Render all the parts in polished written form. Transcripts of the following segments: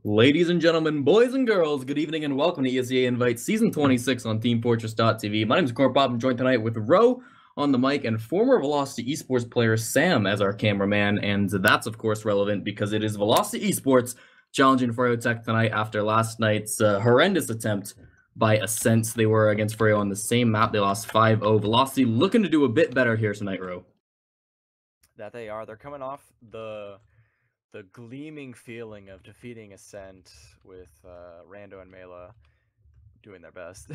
Ladies and gentlemen, boys and girls, good evening and welcome to ESEA Invite Season 26 on teamfortress.tv. My name is Cornpop. I'm joined tonight with Ro on the mic and former Velocity eSports player Sam as our cameraman. And that's, of course, relevant because it is Velocity eSports challenging froyotech tonight after last night's horrendous attempt by Ascent. They were against Froyo on the same map. They lost 5-0. Velocity looking to do a bit better here tonight, Ro. That they are. They're coming off the gleaming feeling of defeating Ascent with Rando and Mela doing their best.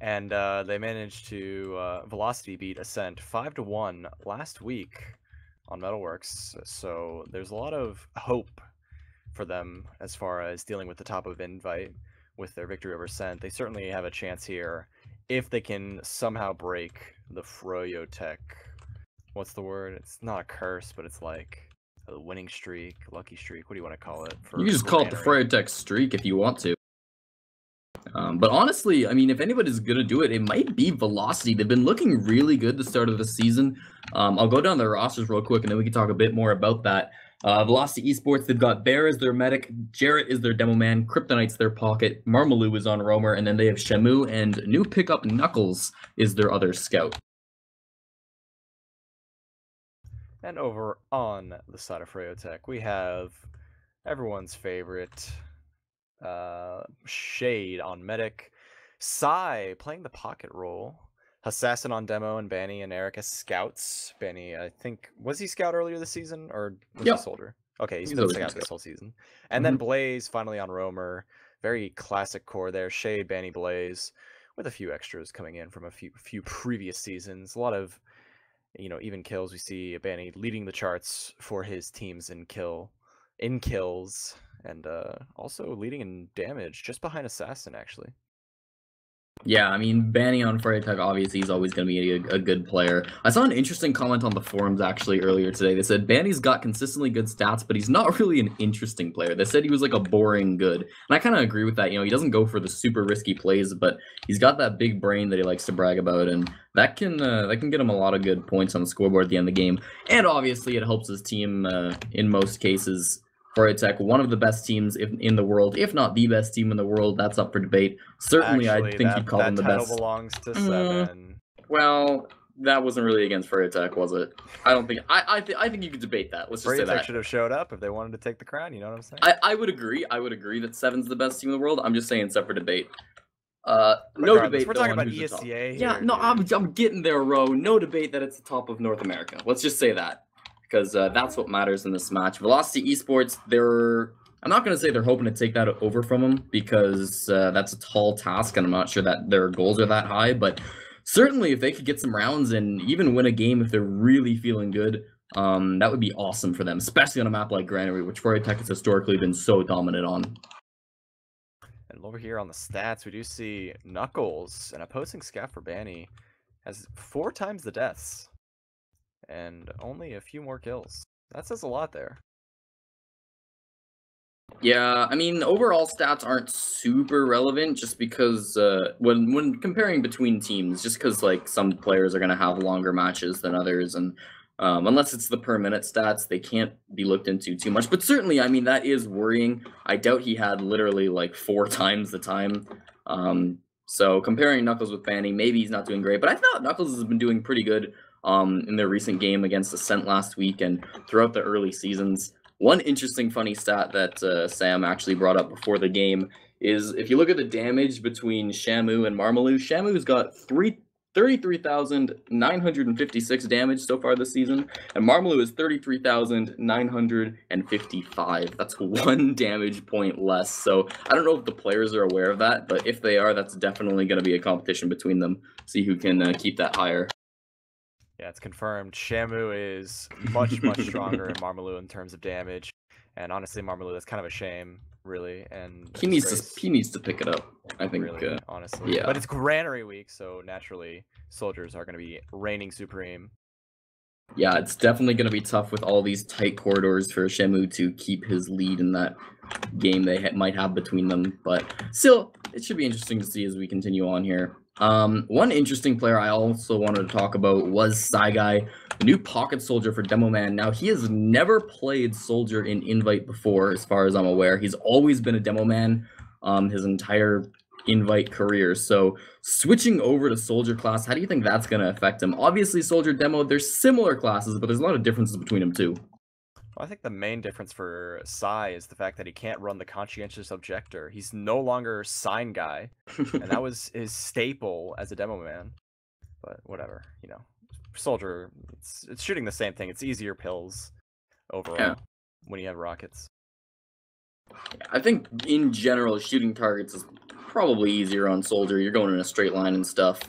And they managed to Velocity beat Ascent 5-1 last week on Metalworks. So there's a lot of hope for them as far as dealing with the top of Invite with their victory over Ascent. They certainly have a chance here if they can somehow break the froyotech. What's the word? It's not a curse, but it's like a winning streak, lucky streak. What do you want to call it? You can just call it the froyotech streak if you want to. But honestly, I mean, if anybody's going to do it, it might be Velocity. They've been looking really good the start of the season. I'll go down their rosters real quick, and then we can talk a bit more about that. Velocity eSports, they've got Bear as their medic, Jarrett is their demo man, Kryptonite's their pocket, Marmaloo is on roamer, and then they have Shamu, and new pickup Knuckles is their other scout. And over on the side of froyotech, we have everyone's favorite Shade on medic, Sai playing the pocket role, Assassin on demo, and Banny and Eric as scouts. Banny, I think, was he scout earlier this season, or was he soldier? Okay, he's been scout this whole season. And then Blaze finally on roamer. Very classic core there. Shade, Banny, Blaze, with a few extras coming in from a few previous seasons. A lot of, you know, even kills. We see Banny leading the charts for his teams in kills, and also leading in damage, just behind Assassin, actually. Yeah, I mean, Banny on froyotech, obviously, he's always going to be a good player. I saw an interesting comment on the forums, actually, earlier today. They said, Banny's got consistently good stats, but he's not really an interesting player. They said he was like a boring good. And I kind of agree with that. You know, he doesn't go for the super risky plays, but he's got that big brain that he likes to brag about, and that can get him a lot of good points on the scoreboard at the end of the game. And obviously, it helps his team in most cases. froyotech, one of the best teams in the world, if not the best team in the world. That's up for debate. Certainly, actually, I think you'd call them the best. That title belongs to Seven. Well, that wasn't really against froyotech, was it? I don't think. I think you could debate that. Let's just say that. Should have showed up if they wanted to take the crown. You know what I'm saying? I would agree. I would agree that Seven's the best team in the world. I'm just saying it's up for debate. No debate. We're talking about ESEA here. Yeah, no, I'm getting there, Ro. No debate that it's the top of North America. Let's just say that. Because that's what matters in this match. Velocity eSports, I'm not going to say they're hoping to take that over from them, because that's a tall task, and I'm not sure that their goals are that high, but certainly if they could get some rounds and even win a game if they're really feeling good, that would be awesome for them, especially on a map like Granary, which froyotech has historically been so dominant on. And over here on the stats, we do see Knuckles, an opposing scout for Banny, has 4 times the deaths and only a few more kills. That says a lot there. Yeah, I mean, overall stats aren't super relevant, just because when comparing between teams, just because like some players are going to have longer matches than others, and unless it's the per minute stats, they can't be looked into too much. But certainly, I mean, that is worrying. I doubt he had literally like 4 times the time. So comparing Knuckles with Banny, maybe he's not doing great, but I thought Knuckles has been doing pretty good in their recent game against Ascent last week and throughout the early seasons. One interesting funny stat that Sam actually brought up before the game is if you look at the damage between Shamu and Marmaloo, Shamu's got 33,956 damage so far this season, and Marmaloo is 33,955. That's 1 damage point less. So I don't know if the players are aware of that, but if they are, that's definitely going to be a competition between them. See who can keep that higher. Yeah, it's confirmed. Shamu is much stronger than Marmaloo in terms of damage, and honestly, Marmaloo, that's kind of a shame, really. And he needs to pick it up, I think. Really, honestly, yeah. But it's Granary week, so naturally, soldiers are going to be reigning supreme. Yeah, it's definitely going to be tough with all these tight corridors for Shamu to keep his lead in that game they might have between them. But still, it should be interesting to see as we continue on here. One interesting player I also wanted to talk about was Guy, the new pocket soldier for Demo Man. Now, he has never played soldier in Invite before, as far as I'm aware. He's always been a Demo Man his entire Invite career. So switching over to soldier class, how do you think that's going to affect him? Obviously, soldier demo, there's similar classes, but there's a lot of differences between them too. Well, I think the main difference for Sai is the fact that he can't run the conscientious objector. He's no longer sign guy, and that was his staple as a demo man. But whatever, you know, soldier, it's shooting the same thing. It's easier pills overall when you have rockets. I think in general, shooting targets is probably easier on soldier. You're going in a straight line and stuff.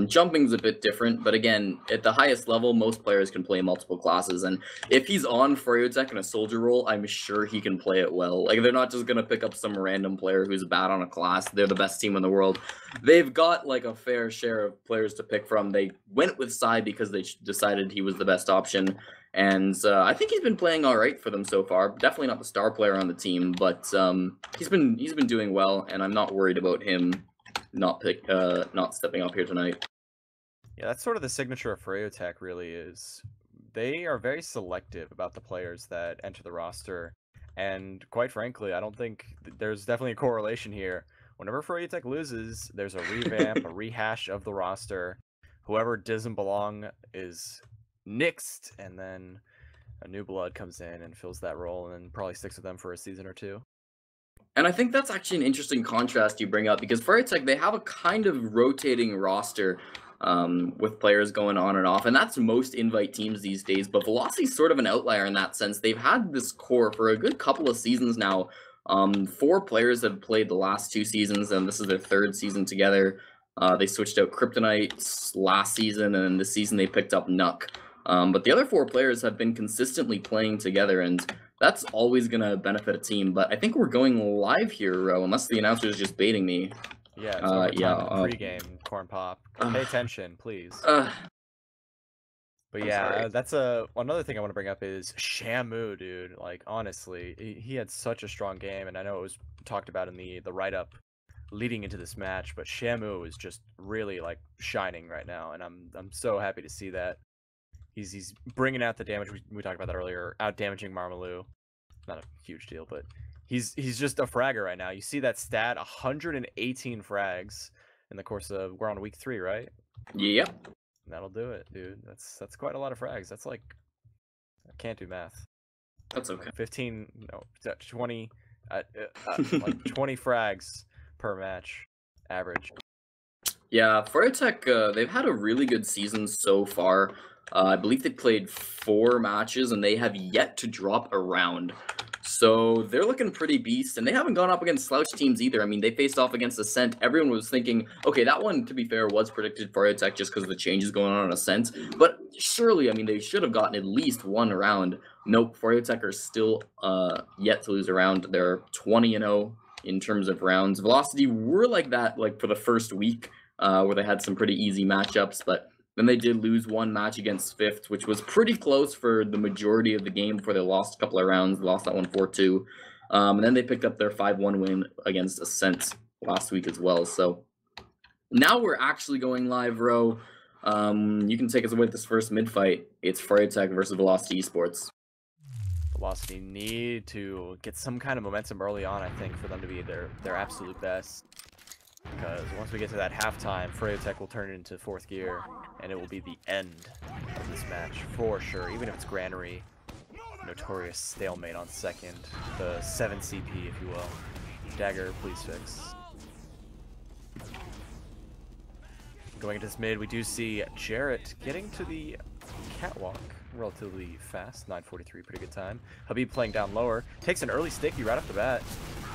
Jumping's a bit different, but again, at the highest level, most players can play multiple classes, and if he's on froyotech in a soldier role, I'm sure he can play it well. Like, they're not just gonna pick up some random player who's bad on a class. They're the best team in the world. They've got like a fair share of players to pick from. They went with Sai because they decided he was the best option. And I think he's been playing all right for them so far. Definitely not the star player on the team, but he's been doing well, and I'm not worried about him not stepping up here tonight. Yeah, that's sort of the signature of froyotech. Really, is they are very selective about the players that enter the roster, and quite frankly, I don't think there's definitely a correlation here. Whenever froyotech loses, there's a revamp, a rehash of the roster. Whoever doesn't belong is nixed, and then a new blood comes in and fills that role and probably sticks with them for a season or two. And I think that's actually an interesting contrast you bring up, because froyotech, they have a kind of rotating roster with players going on and off, and that's most invite teams these days, but Velocity's sort of an outlier in that sense. They've had this core for a good couple of seasons now. 4 players have played the last 2 seasons, and this is their 3rd season together. They switched out Kryptonite last season, and this season they picked up Nuck. But the other 4 players have been consistently playing together, and that's always going to benefit a team. But I think we're going live here, Ro, unless the announcer is just baiting me. Yeah, it's overtime pre-game, Cornpop. Pay attention, please. But yeah, that's another thing I want to bring up is Shamu, dude. Like, honestly, he had such a strong game, and I know it was talked about in the write-up leading into this match, but Shamu is just really like shining right now, and I'm so happy to see that. He's bringing out the damage. We talked about that earlier. Out damaging Marmalou, not a huge deal, but he's just a fragger right now. You see that stat, 118 frags in the course of, we're on week 3, right? Yep. That'll do it, dude. That's quite a lot of frags. That's like, I can't do math. That's okay. 20 like 20 frags per match average. Yeah, froyotech, they've had a really good season so far. I believe they played 4 matches, and they have yet to drop a round. So they're looking pretty beast, and they haven't gone up against slouch teams either. I mean, they faced off against Ascent. Everyone was thinking, okay, that one, to be fair, was predicted froyotech just because of the changes going on Ascent. But surely, I mean, they should have gotten at least 1 round. Nope, froyotech are still yet to lose a round. They're 20-0 in terms of rounds. Velocity were like that, like for the first week, where they had some pretty easy matchups, but then they did lose 1 match against Fifth, which was pretty close for the majority of the game before they lost a couple of rounds. They lost that one 4-2. And then they picked up their 5-1 win against Ascent last week as well. So now we're actually going live, Ro. You can take us away with this first mid-fight. It's froyotech versus Velocity eSports. Velocity need to get some kind of momentum early on, I think, for them to be their absolute best. Because once we get to that halftime, froyotech will turn it into 4th gear, and it will be the end of this match for sure. Even if it's Granary, notorious stalemate on 2nd, the 7 CP, if you will. Dagger, please fix. Going into this mid, we do see Jarrett getting to the catwalk relatively fast, 9:43, pretty good time. Habib playing down lower, takes an early sticky right off the bat,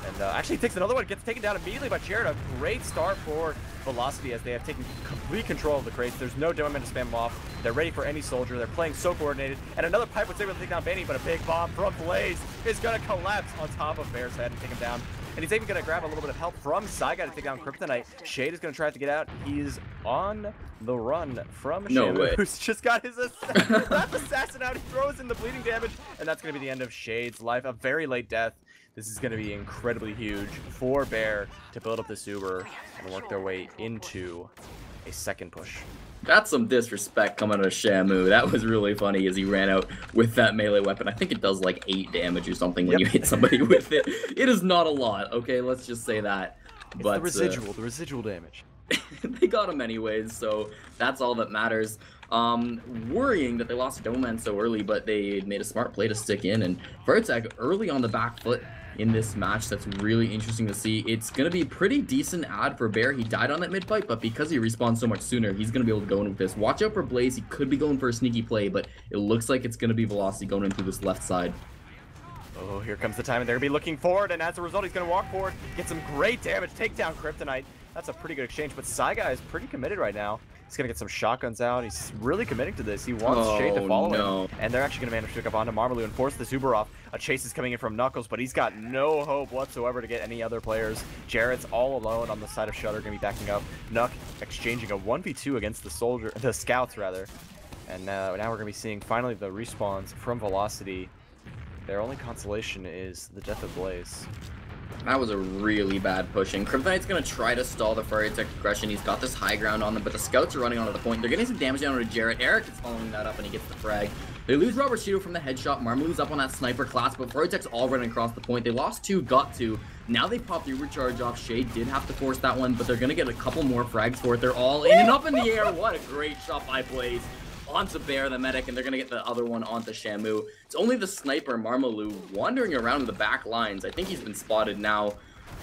and actually takes another one, gets taken down immediately by Jarrett. A great start for Velocity as they have taken complete control of the crates. There's no demo man to spam them off. They're ready for any soldier. They're playing so coordinated, and another pipe was able to take down Benny, but a big bomb from Blaze is going to collapse on top of Bear's head and take him down. and he's even going to grab a little bit of help from Saiga to take down Kryptonite. Shade is going to try to get out. He's on the run from Shamu, who's just got his Wrap Assassin out. He throws in the bleeding damage, and that's going to be the end of Shade's life. A very late death. This is going to be incredibly huge for Bear to build up this Uber and work their way into a second push. That's some disrespect coming out of Shamu. That was really funny as he ran out with that melee weapon. I think it does like 8 damage or something when you hit somebody with it. It is not a lot, okay? Let's just say that. It's but the residual damage. They got him anyways, so that's all that matters. Worrying that they lost to Doman so early, but they made a smart play to stick in, and froyotech early on the back foot in this match. That's really interesting to see. It's going to be a pretty decent ad for Bear. He died on that mid fight, but because he respawned so much sooner, he's going to be able to go in with this. Watch out for Blaze. He could be going for a sneaky play, but it looks like it's going to be Velocity going into this left side. Oh, here comes the time, and they're going to be looking forward, and as a result, he's going to walk forward, get some great damage, take down Kryptonite. That's a pretty good exchange, but Saiga is pretty committed right now. He's going to get some shotguns out. He's really committing to this. He wants Shade to follow him. And they're actually going to manage to pick up onto Marmaloo and force this Uber off. A chase is coming in from Knuckles, but he's got no hope whatsoever to get any other players. Jarrett's all alone on the side of Shutter, going to be backing up. Nuck exchanging a 1v2 against the scouts, rather. And now we're going to be seeing finally the respawns from Velocity. Their only consolation is the death of Blaze. That was a really bad pushing. Kryptonite's going to try to stall the froyotech aggression. He's got this high ground on them, but the scouts are running onto the point. They're getting some damage down to Jarrett. Eric is following that up, and he gets the frag. They lose Robert Cheeto from the headshot. Marmaloo's up on that sniper class, but froyotech's all running across the point. They lost 2, got 2. Now they popped the overcharge off. Shade did have to force that one, but they're going to get a couple more frags for it. They're all in and up in the air. What a great shot by Blaze onto Bear, the medic, and they're going to get the other one onto Shamu. It's only the sniper, Marmaloo, wandering around the back lines. I think he's been spotted now,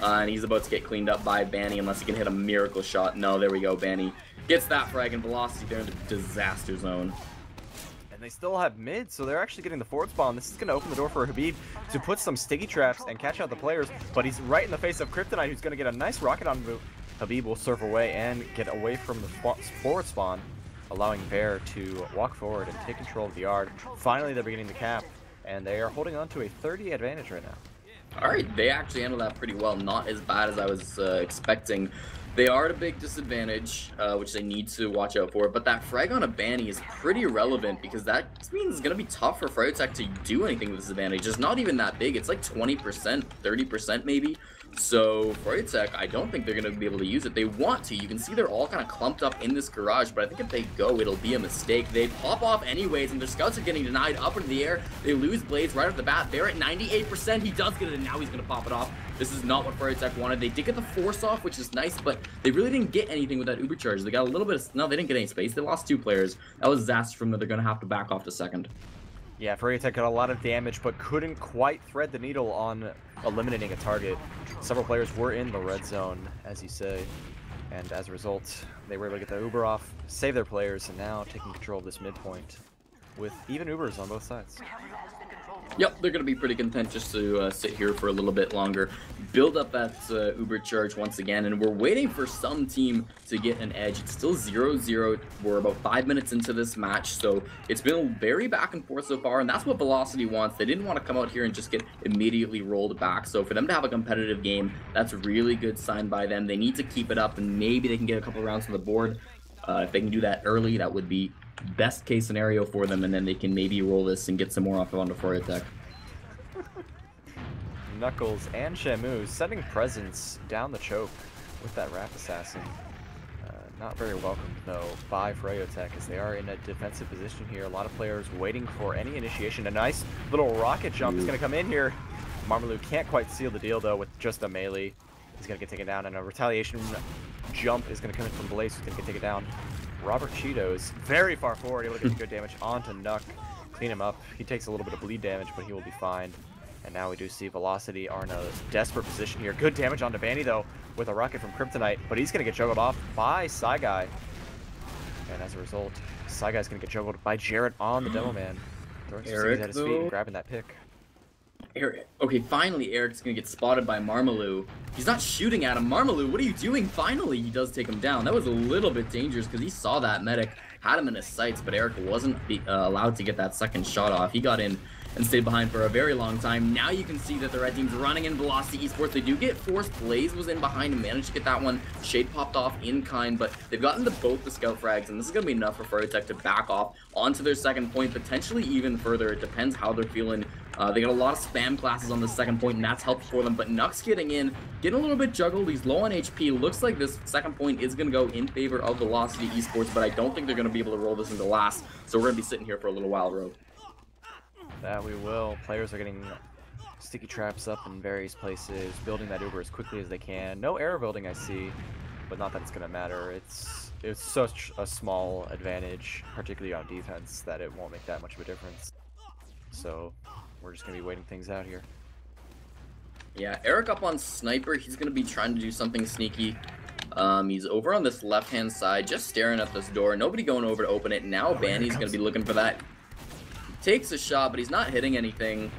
and he's about to get cleaned up by Banny unless he can hit a miracle shot. No, there we go. Banny gets that frag, and Velocity, they're in the disaster zone. And they still have mid, so they're actually getting the forward spawn. This is going to open the door for Habib to put some sticky traps and catch out the players, but he's right in the face of Kryptonite, who's going to get a nice rocket on move. Habib will surf away and get away from the forward spawn, allowing Bear to walk forward and take control of the yard. Finally, they're beginning to cap, and they are holding on to a 30 advantage right now. Alright, they actually handled that pretty well. Not as bad as I was expecting. They are at a big disadvantage, which they need to watch out for, but that frag on a Banny is pretty relevant because that means it's going to be tough for froyotech to do anything with this advantage. It's not even that big. It's like 20%, 30% maybe. So froyotech, I don't think they're going to be able to use it. They want to. You can see they're all kind of clumped up in this garage, but I think if they go, it'll be a mistake. They pop off anyways, and their scouts are getting denied up into the air. They lose Blaze right off the bat. They're at 98%. He does get it, and now he's going to pop it off. This is not what froyotech wanted. They did get the force off, which is nice, but they really didn't get anything with that Uber charge. They got a little bit of... No, they didn't get any space. They lost 2 players. That was disaster from them. They're going to have to back off to second. Yeah, froyotech got a lot of damage, but couldn't quite thread the needle on eliminating a target. Several players were in the red zone, as you say, and as a result, they were able to get the Uber off, save their players, and now taking control of this midpoint with even Ubers on both sides. Yep, they're going to be pretty content just to sit here for a little bit longer, build up that Uber charge once again, and we're waiting for some team to get an edge. It's still 0-0. We're about 5 minutes into this match, so it's been very back and forth so far, and that's what Velocity wants. They didn't want to come out here and just get immediately rolled back, so for them to have a competitive game, that's a really good sign by them. They need to keep it up, and maybe they can get a couple rounds on the board. If they can do that early, that would be best case scenario for them, and then they can maybe roll this and get some more off onto froyotech. Knuckles and Shamu setting presence down the choke with that Wrap Assassin. Not very welcome though by froyotech as they are in a defensive position here. A lot of players waiting for any initiation. A nice little rocket jump is going to come in here. Marmaloo can't quite seal the deal though with just a melee. He's going to get taken down, and a retaliation jump is going to come in from Blaze, who's going to get taken down. Robert Cheeto is very far forward, able to get the good damage onto Nuck. Clean him up. He takes a little bit of bleed damage, but he will be fine. And now we do see Velocity are in a desperate position here. Good damage onto Banny, though, with a rocket from Kryptonite, but he's going to get juggled off by Saigai. And as a result, Saigai's going to get juggled by Jarrett on the Demo Man. Throwing some at his feet and grabbing that pick. Eric, okay, finally Eric's gonna get spotted by Marmaloo. He's not shooting at him. Marmaloo, what are you doing? Finally, he does take him down. That was a little bit dangerous because he saw that medic, had him in his sights, but Eric wasn't allowed to get that second shot off. He got in and stayed behind for a very long time. Now you can see that the red team's running in Velocity Esports. They do get forced. Blaze was in behind and managed to get that one. Shade popped off in kind, but they've gotten to both the scout frags, and this is going to be enough for froyotech to back off onto their second point, potentially even further. It depends how they're feeling. They got a lot of spam classes on the second point, and that's helpful for them, but Nux getting in, getting a little bit juggled. He's low on HP. Looks like this second point is going to go in favor of Velocity Esports, but I don't think they're going to be able to roll this into last, so we're going to be sitting here for a little while, Ro. That we will. Players are getting sticky traps up in various places, building that Uber as quickly as they can. No arrow building I see, but not that it's going to matter. It's such a small advantage, particularly on defense, that it won't make that much of a difference. So we're just going to be waiting things out here. Yeah, Eric up on Sniper. He's going to be trying to do something sneaky. He's over on this left-hand side, just staring at this door. Nobody going over to open it. Now Banny's going to be looking for that. Takes a shot, but he's not hitting anything.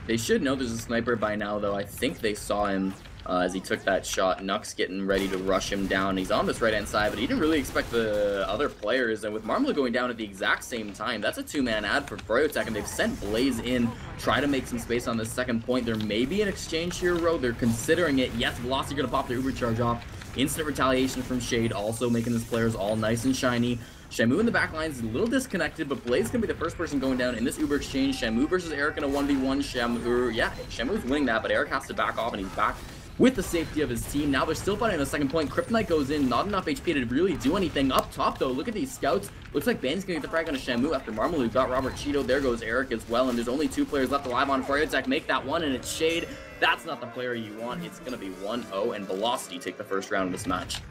They should know there's a sniper by now, though. I think they saw him as he took that shot. Nux getting ready to rush him down. He's on this right-hand side, but he didn't really expect the other players. And with Marmalade going down at the exact same time, that's a two-man ad for froyotech, and they've sent Blaze in, try to make some space on this second point. There may be an exchange here, Ro. They're considering it. Yes, Velocity going to pop their Uber charge off. Instant retaliation from Shade, also making his players all nice and shiny. Shamu in the back line is a little disconnected, but Blaze is going to be the first person going down in this Uber exchange. Shamu versus Eric in a 1v1. Shamu's winning that, but Eric has to back off, and he's back with the safety of his team. Now they're still fighting on the second point. Kryptonite goes in, not enough HP to really do anything. Up top, though, look at these scouts. Looks like Ban's going to get the frag on a Shamu after Marmalade got Robert Cheeto. There goes Eric as well, and there's only 2 players left alive on froyotech. Make that one, and it's Shade. That's not the player you want. It's going to be 1-0, and Velocity take the first round of this match.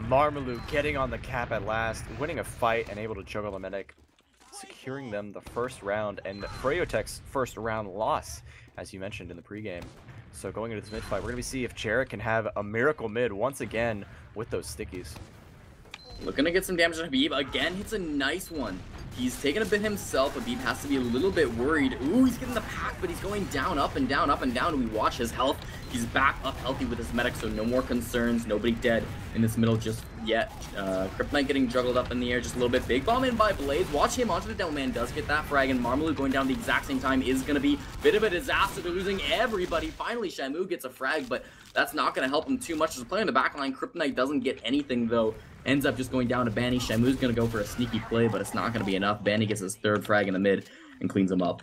Marmalade getting on the cap at last, winning a fight and able to juggle the medic, securing them the first round, and froyotech's first round loss, as you mentioned in the pregame. So going into this mid fight, we're going to see if Jarrett can have a miracle mid once again with those stickies. Looking to get some damage on Habib. Again, hits a nice one. He's taking a bit himself. Habib has to be a little bit worried. Ooh, he's getting the pack, but he's going down, up and down, up and down. We watch his health. He's back up healthy with his medic, so no more concerns. Nobody dead in this middle just yet. Kryptonite getting juggled up in the air just a little bit. Big bomb in by Blaze. Watch him onto the demo man. Does get that frag, and Marmalade going down the exact same time is going to be a bit of a disaster. They're losing everybody. Finally, Shamu gets a frag, but that's not going to help him too much. As a player in the back line, Kryptonite doesn't get anything, though. Ends up just going down to Banny. Shamu's going to go for a sneaky play, but it's not going to be enough. Banny gets his third frag in the mid and cleans him up.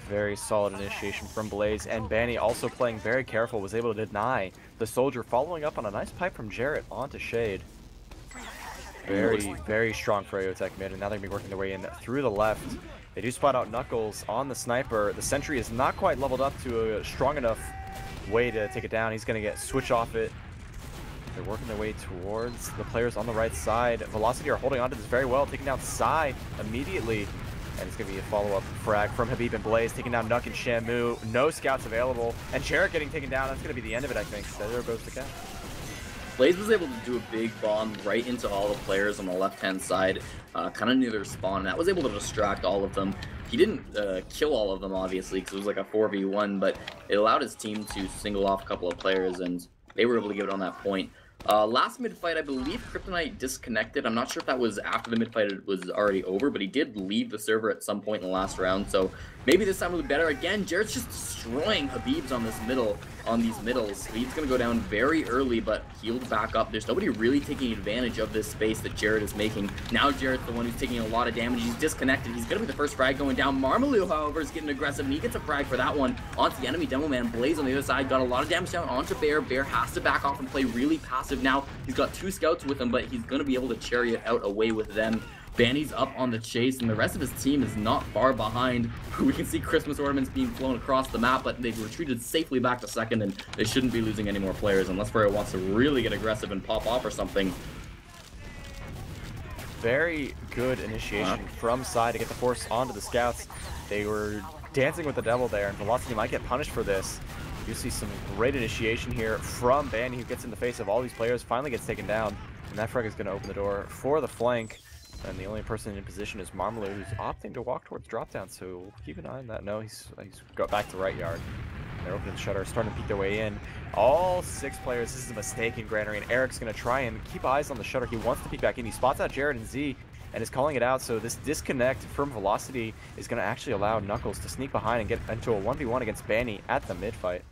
Very solid initiation from Blaze, and Banny also playing very careful, was able to deny the soldier, following up on a nice pipe from Jarrett onto Shade. Very strong froyotech mid, and now they're going to be working their way in through the left. They do spot out Knuckles on the sniper. The sentry is not quite leveled up to a strong enough way to take it down. He's going to get switch off it. They're working their way towards the players on the right side. Velocity are holding on to this very well, taking down Psy immediately. And it's going to be a follow-up frag from Habib and Blaze, taking down Nuck and Shamu. No scouts available. And Jarrett getting taken down. That's going to be the end of it, I think. There goes the cap. Blaze was able to do a big bomb right into all the players on the left-hand side, kind of near their spawn, and that was able to distract all of them. He didn't kill all of them, obviously, because it was like a 4v1, but it allowed his team to single off a couple of players, and they were able to give it on that point. Last mid-fight, I believe Kryptonite disconnected. I'm not sure if that was after the mid-fight was already over, but he did leave the server at some point in the last round, so maybe this time will be better. Again, Jarrett's just destroying Habib's on this middle, on these middles. Habib's gonna go down very early, but healed back up. There's nobody really taking advantage of this space that Jarrett is making. Now Jarrett's the one who's taking a lot of damage. He's disconnected. He's gonna be the first frag going down. Marmalade, however, is getting aggressive, and he gets a frag for that one onto the enemy demo man. Blaze on the other side got a lot of damage down onto Bear. Bear has to back off and play really passive now. He's got 2 scouts with him, but he's gonna be able to chariot out away with them. Banny's up on the chase, and the rest of his team is not far behind. We can see Christmas ornaments being flown across the map, but they've retreated safely back to second, and they shouldn't be losing any more players unless Froyo wants to really get aggressive and pop off or something. Very good initiation from side to get the force onto the scouts. They were dancing with the devil there, and Velocity might get punished for this. You see some great initiation here from Banny, who gets in the face of all these players, finally gets taken down, and that frag is going to open the door for the flank. And the only person in position is Marmalade, who's opting to walk towards drop down, so keep an eye on that. No, he's got back to right yard. They're opening the shutter, starting to peek their way in. All 6 players. This is a mistake in Granary, and Eric's going to try and keep eyes on the shutter. He wants to peek back in. He spots out Jared and Z. and is calling it out. So this disconnect from Velocity is going to actually allow Knuckles to sneak behind and get into a 1v1 against Banny at the mid fight.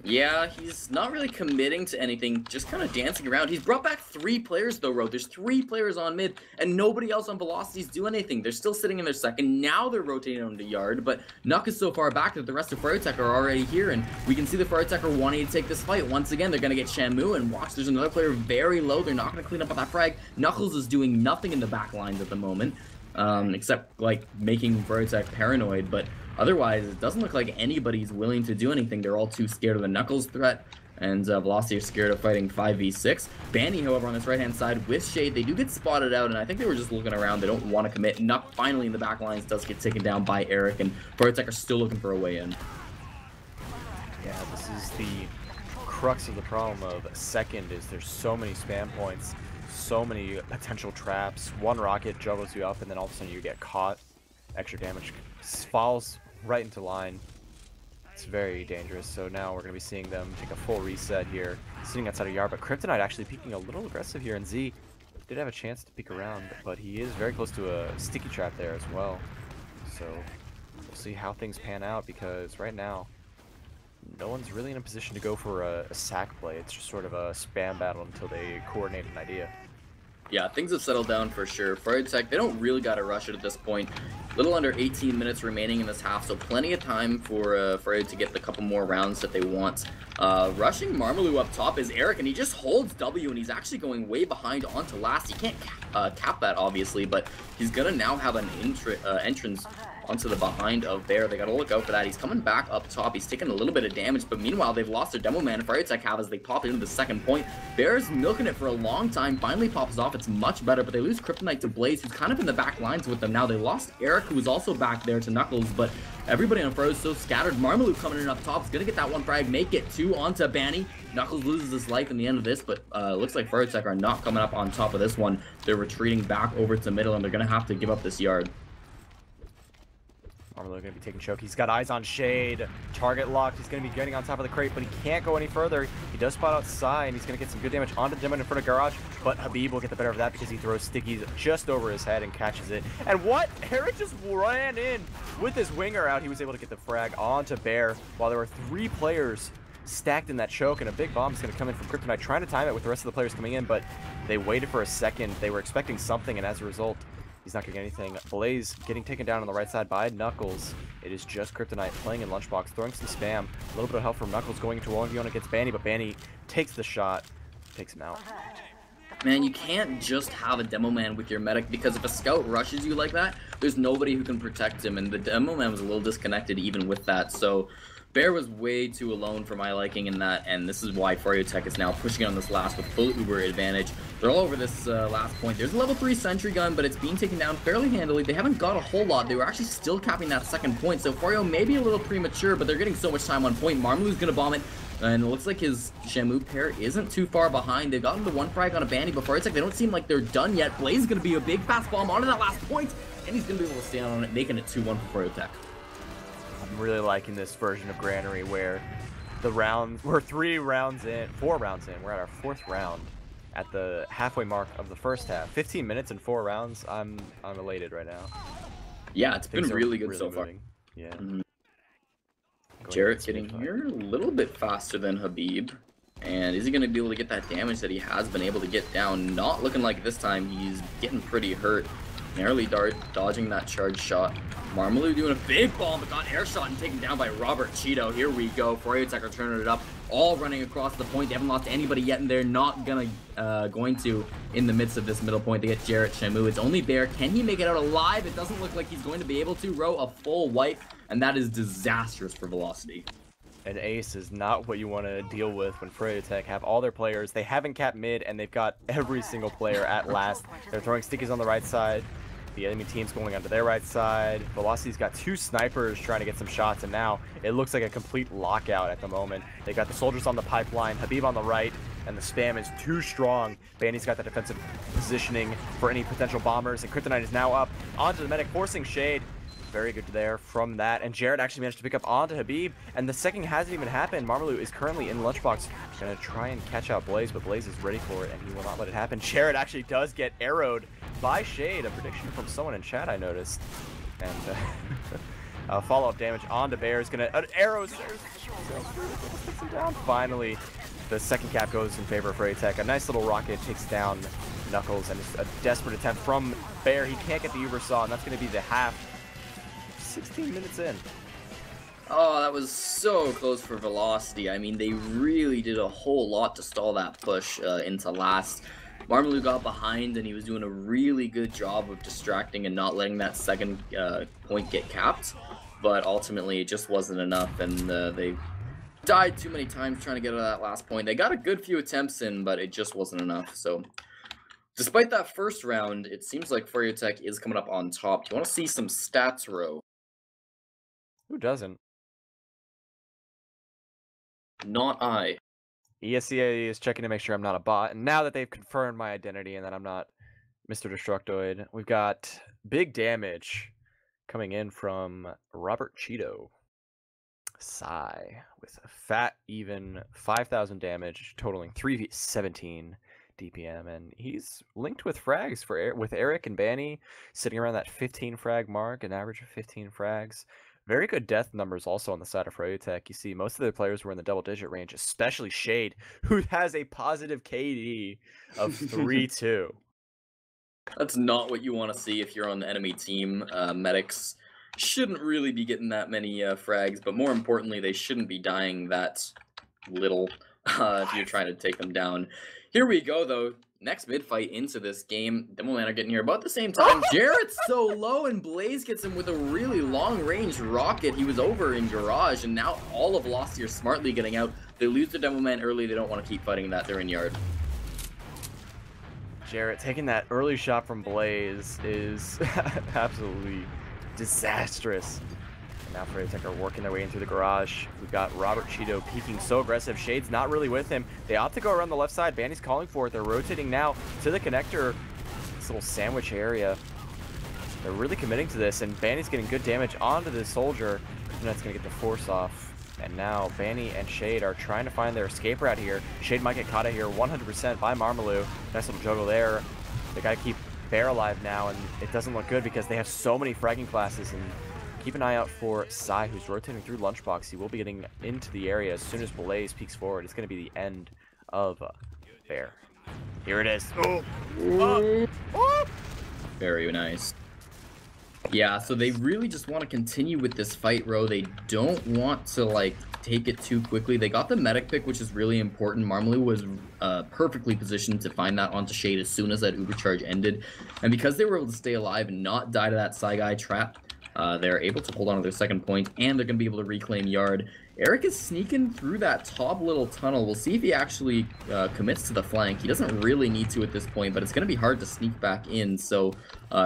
Yeah, he's not really committing to anything, just kind of dancing around. He's brought back 3 players though, Ro. There's 3 players on mid, and nobody else on Velocity's doing anything. They're still sitting in their second. Now they're rotating on the yard, but Nuck is so far back that the rest of froyotech are already here, and we can see the froyotech are wanting to take this fight. Once again, they're going to get Shamu, and watch, there's another player very low. They're not going to clean up on that frag. Knuckles is doing nothing in the back lines at the moment, except, like, making froyotech paranoid, but otherwise, it doesn't look like anybody's willing to do anything. They're all too scared of the Knuckles threat, and Velocity are scared of fighting 5v6. Banny, however, on this right-hand side with Shade, they do get spotted out, and I think they were just looking around. They don't want to commit. Nuck finally in the back lines does get taken down by Eric, and froyotech are still looking for a way in. Yeah, this is the crux of the problem of second, is there's so many spam points, so many potential traps. One rocket juggles you up, and then all of a sudden you get caught. Extra damage falls right into line. It's very dangerous. So now we're going to be seeing them take a full reset here, sitting outside of yard. But Kryptonite actually peeking a little aggressive here, and Z did have a chance to peek around, but he is very close to a sticky trap there as well. So we'll see how things pan out, because right now no one's really in a position to go for a sack play. It's just sort of a spam battle until they coordinate an idea. Yeah, things have settled down for sure. froyotech, they don't really got to rush it at this point. A little under 18 minutes remaining in this half, so plenty of time for Froyo to get the couple more rounds that they want. Rushing Marmalou up top is Eric, and he just holds W, and he's actually going way behind onto last. He can't cap that, obviously, but he's going to now have an entrance onto the behind of Bear. They got to look out for that. He's coming back up top. He's taking a little bit of damage, but meanwhile, they've lost their demo man. froyotech have as they pop into the second point. Bear's milking it for a long time. Finally pops off. It's much better, but they lose Kryptonite to Blaze, who's kind of in the back lines with them now. They lost Eric, who was also back there, to Knuckles, but everybody on Fro is so scattered. Marmalou coming in up top is going to get that one frag, make it 2 onto Banny. Knuckles loses his life in the end of this, but looks like froyotech are not coming up on top of this one. They're retreating back over to middle, and they're going to have to give up this yard. Marmalou going to be taking choke. He's got eyes on Shade. Target locked. He's going to be getting on top of the crate, but he can't go any further. He does spot outside, and he's going to get some good damage onto the demo in front of Garage, but Habib will get the better of that because he throws stickies just over his head and catches it. And what? Eric just ran in with his winger out. He was able to get the frag onto Bear while there were 3 players stacked in that choke, and a big bomb is going to come in from Kryptonite, trying to time it with the rest of the players coming in, but they waited for a second. They were expecting something, and as a result, he's not going to get anything. Blaze getting taken down on the right side by Knuckles. It is just Kryptonite playing in Lunchbox, throwing some spam. A little bit of help from Knuckles going into 1v1 against Banny, but Banny takes the shot, takes him out. Man, you can't just have a demo man with your medic, because if a scout rushes you like that, there's nobody who can protect him, and the demo man was a little disconnected even with that. So Bear was way too alone for my liking in that, and this is why froyotech is now pushing on this last with full Uber advantage. They're all over this last point. There's a level 3 sentry gun, but it's being taken down fairly handily. They haven't got a whole lot. They were actually still capping that second point, so Froyo may be a little premature, but they're getting so much time on point. Marmalou's going to bomb it, and it looks like his Shamu pair isn't too far behind. They've gotten the one frag on a Banny, but froyotech, they don't seem like they're done yet. Blaze is going to be a big fast bomb onto that last point, and he's going to be able to stand on it, making it 2-1 for froyotech. I'm really liking this version of Granary where we're 4 rounds in. We're at our 4th round at the halfway mark of the first half. 15 minutes and 4 rounds. I'm elated right now. Yeah, it's been really good so far. Yeah. Jarrett getting here a little bit faster than Habib. And is he going to be able to get that damage that he has been able to get down? Not looking like this time. He's getting pretty hurt. Narrowly dodging that charge shot. Marmalou doing a big bomb, but got air shot and taken down by Robert Cheeto. Here we go. froyotech are turning it up. All running across the point. They haven't lost anybody yet, and they're not going to in the midst of this middle point. They get Jarrett Shamu. It's only Bear. Can he make it out alive? It doesn't look like he's going to be able to. Row a full wipe, and that is disastrous for Velocity. An ace is not what you want to deal with when froyotech have all their players. They haven't capped mid, and they've got every single player at last. They're throwing stickies on the right side. The enemy team's going onto their right side. Velocity's got 2 snipers trying to get some shots, and now it looks like a complete lockout at the moment. They got the soldiers on the pipeline, Habib on the right, and the spam is too strong. Banny's got the defensive positioning for any potential bombers, and Kryptonite is now up onto the medic, forcing Shade. Very good there from that, and Jared actually managed to pick up onto Habib, and the second hasn't even happened. Marmalou is currently in Lunchbox, gonna try and catch out Blaze, but Blaze is ready for it, and he will not let it happen. Jared actually does get arrowed by Shade, a prediction from someone in chat I noticed. And follow-up damage onto Bear is gonna, an arrow takes him down. Finally, the second cap goes in favor of froyotech. A nice little rocket takes down Knuckles, and it's a desperate attempt from Bear. He can't get the Uber Saw, and that's gonna be the half. 16 minutes in. Oh, that was so close for Velocity. I mean, they really did a whole lot to stall that push into last. Marmalou got behind, and he was doing a really good job of distracting and not letting that second point get capped. But ultimately, it just wasn't enough, and they died too many times trying to get to that last point. They got a good few attempts in, but it just wasn't enough. So, despite that first round, it seems like froyotech is coming up on top. Do you want to see some stats, Ro? Who doesn't? Not I. ESEA is checking to make sure I'm not a bot, and now that they've confirmed my identity and that I'm not Mr. Destructoid, we've got big damage coming in from Robert Cheeto. Sigh with a fat, even 5,000 damage, totaling 317 DPM, and he's linked with frags with Eric and Banny, sitting around that 15 frag mark, an average of 15 frags. Very good death numbers also on the side of froyotech. You see most of the players were in the double-digit range, especially Shade, who has a positive KD of 3-2. That's not what you want to see if you're on the enemy team. Medics shouldn't really be getting that many frags, but more importantly, they shouldn't be dying that little if you're trying to take them down. Here we go, though. Next mid-fight into this game. Demoman are getting here about the same time. Jarrett's so low, and Blaze gets him with a really long-range rocket. He was over in Garage, and now all of Velocity are smartly getting out. They lose the Demoman early. They don't want to keep fighting that. They're in yard. Jarrett taking that early shot from Blaze is absolutely disastrous. And now froyotech are working their way into the Garage. We've got Robert Cheeto peeking so aggressive. Shade's not really with him. They opt to go around the left side. Banny's calling for it. They're rotating now to the connector. This little sandwich area. They're really committing to this, and Banny's getting good damage onto this soldier. And that's going to get the force off. And now Banny and Shade are trying to find their escape route here. Shade might get caught out here 100% by Marmalou. Nice little juggle there. They got to keep Bear alive now, and it doesn't look good because they have so many fragging classes. And keep an eye out for Sai, who's rotating through Lunchbox. He will be getting into the area as soon as Blaze peeks forward. It's going to be the end of Bear. Here it is. Oh. Very nice. Yeah, so they really just want to continue with this fight, Ro. They don't want to, like, take it too quickly. They got the medic pick, which is really important. Marmalou was perfectly positioned to find that onto Shade as soon as that Uber charge ended. And because they were able to stay alive and not die to that Psy Guy trap, they're able to hold on to their second point, and they're going to be able to reclaim yard. Eric is sneaking through that top little tunnel. We'll see if he actually commits to the flank. He doesn't really need to at this point, but it's going to be hard to sneak back in. So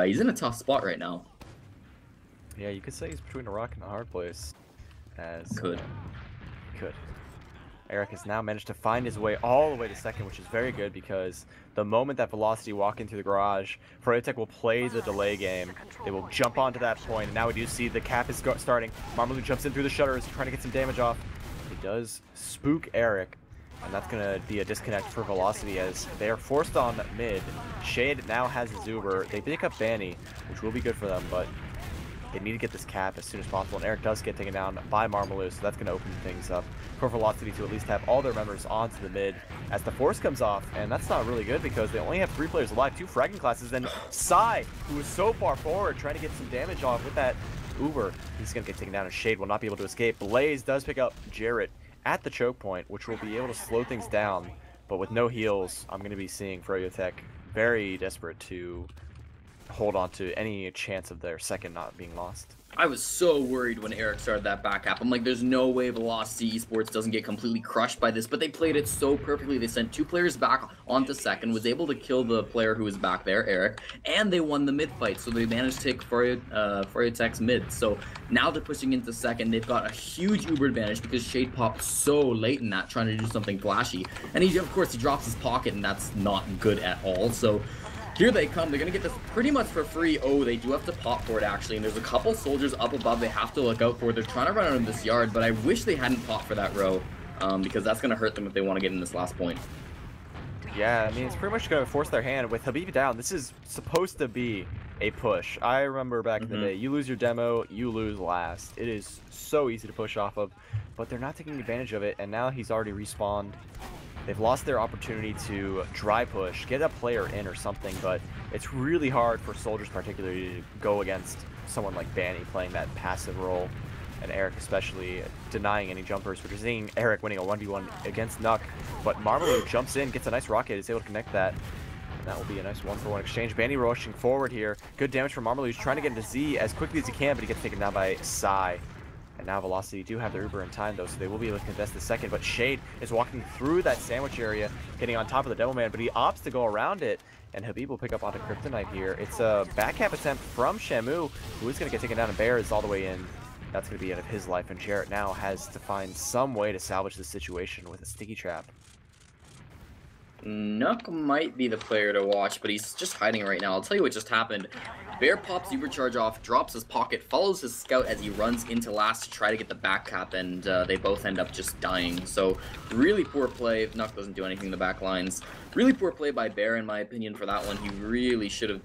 he's in a tough spot right now. Yeah, you could say he's between a rock and a hard place. Could. Eric has now managed to find his way all the way to second, which is very good because the moment that Velocity walk into the Garage, froyotech will play the delay game. They will jump onto that point, and now we do see the cap is starting. Marmalou jumps in through the shutters, trying to get some damage off. He does spook Eric, and that's going to be a disconnect for Velocity as they are forced on mid. Shade now has his Uber. They pick up Banny, which will be good for them, but they need to get this cap as soon as possible, and Eric does get taken down by Marmalou, so that's going to open things up for Velocity to at least have all their members onto the mid as the force comes off, and that's not really good because they only have 3 players alive, 2 fragging classes, and Sai, who is so far forward, trying to get some damage off with that Uber. He's going to get taken down, and Shade will not be able to escape. Blaze does pick up Jarrett at the choke point, which will be able to slow things down, but with no heals, I'm going to be seeing froyotech very desperate to hold on to any chance of their second not being lost. I was so worried when Eric started that back half. I'm like, there's no way Velocity eSports doesn't get completely crushed by this, but they played it so perfectly. They sent 2 players back onto second, was able to kill the player who was back there, Eric, and they won the mid fight, so they managed to take froyotech's mid. So now they're pushing into second. They've got a huge Uber advantage because Shade popped so late in that, trying to do something flashy. And he, of course, he drops his pocket, and that's not good at all. So here they come. They're going to get this pretty much for free. Oh, they do have to pop for it, actually. And there's a couple soldiers up above they have to look out for. They're trying to run out of this yard, but I wish they hadn't popped for that row because that's going to hurt them if they want to get in this last point. Yeah, I mean, it's pretty much going to force their hand. With Habib down, this is supposed to be a push. I remember back in the day, you lose your demo, you lose last. It is so easy to push off of, but they're not taking advantage of it, and now he's already respawned. They've lost their opportunity to dry push, get a player in or something, but it's really hard for soldiers particularly to go against someone like Banny playing that passive role, and Eric especially denying any jumpers. We're just seeing Eric winning a 1v1 against Nuck, but Marmalou jumps in, gets a nice rocket, is able to connect that, and that will be a nice 1-for-1 exchange. Banny rushing forward here. Good damage from Marmalou. He's trying to get into Z as quickly as he can, but he gets taken down by Psy. And now Velocity do have their Uber in time, though, so they will be able to contest the second. But Shade is walking through that sandwich area, getting on top of the Devilman, but he opts to go around it. And Habib will pick up onto Kryptonite here. It's a backhand attempt from Shamu, who is going to get taken down, and Bear is all the way in. That's going to be the end of his life, and Jarrett now has to find some way to salvage the situation with a sticky trap. Nuck might be the player to watch, but he's just hiding right now. I'll tell you what just happened. Bear pops Supercharge off, drops his pocket, follows his scout as he runs into last to try to get the back cap, and they both end up just dying. So really poor play. Nuck doesn't do anything in the back lines. Really poor play by Bear, in my opinion, for that one. He really should have